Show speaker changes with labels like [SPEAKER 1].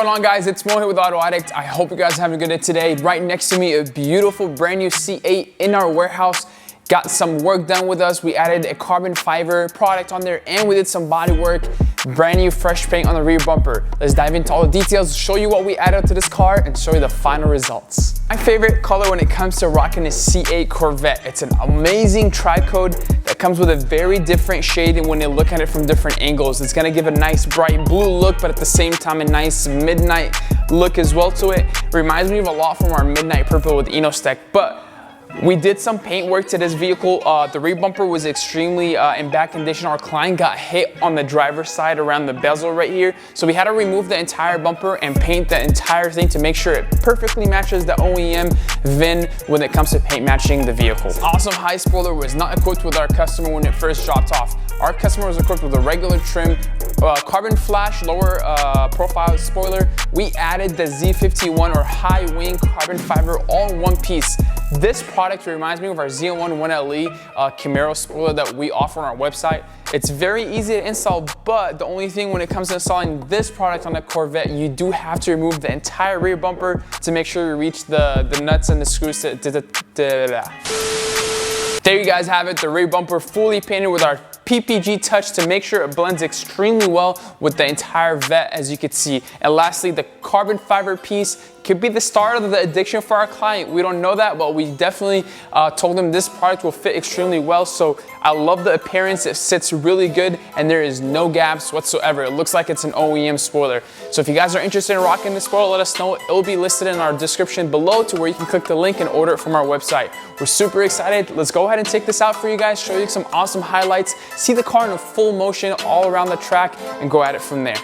[SPEAKER 1] going on, guys? It's Mo here with Auto Addict. I hope you guys are having a good day today. Right next to me, a beautiful brand new C8 in our warehouse. Got some work done with us. We added a carbon fiber product on there and we did some body work. Brand new fresh paint on the rear bumper. Let's dive into all the details, show you what we added to this car and show you the final results. My favorite color when it comes to rocking is C8 Corvette. It's an amazing tri-code that comes with a very different shade, and when you look at it from different angles, it's gonna give a nice bright blue look, but at the same time a nice midnight look as well to it. Reminds me of a lot from our midnight purple with Inostec, but we did some paint work to this vehicle. The rear bumper was extremely in bad condition. Our client got hit on the driver's side around the bezel right here. So we had to remove the entire bumper and paint the entire thing to make sure it perfectly matches the OEM VIN when it comes to paint matching the vehicle. Awesome high spoiler was not equipped with our customer when it first dropped off. Our customer was equipped with a regular trim, carbon flash, lower profile spoiler. We added the Z51 or high wing carbon fiber all in one piece. This product reminds me of our Z01 1LE Camaro spoiler that we offer on our website. It's very easy to install, but the only thing when it comes to installing this product on a Corvette, you do have to remove the entire rear bumper to make sure you reach the nuts and the screws. There you guys have it, the rear bumper fully painted with our PPG touch to make sure it blends extremely well with the entire Vett, as you can see. And lastly, the carbon fiber piece could be the start of the addiction for our client. We don't know that, but we definitely told them this product will fit extremely well. So I love the appearance. It sits really good and there is no gaps whatsoever. It looks like it's an OEM spoiler. So if you guys are interested in rocking this spoiler, let us know. It will be listed in our description below to where you can click the link and order it from our website. We're super excited. Let's go ahead and take this out for you guys, show you some awesome highlights, see the car in a full motion all around the track and go at it from there.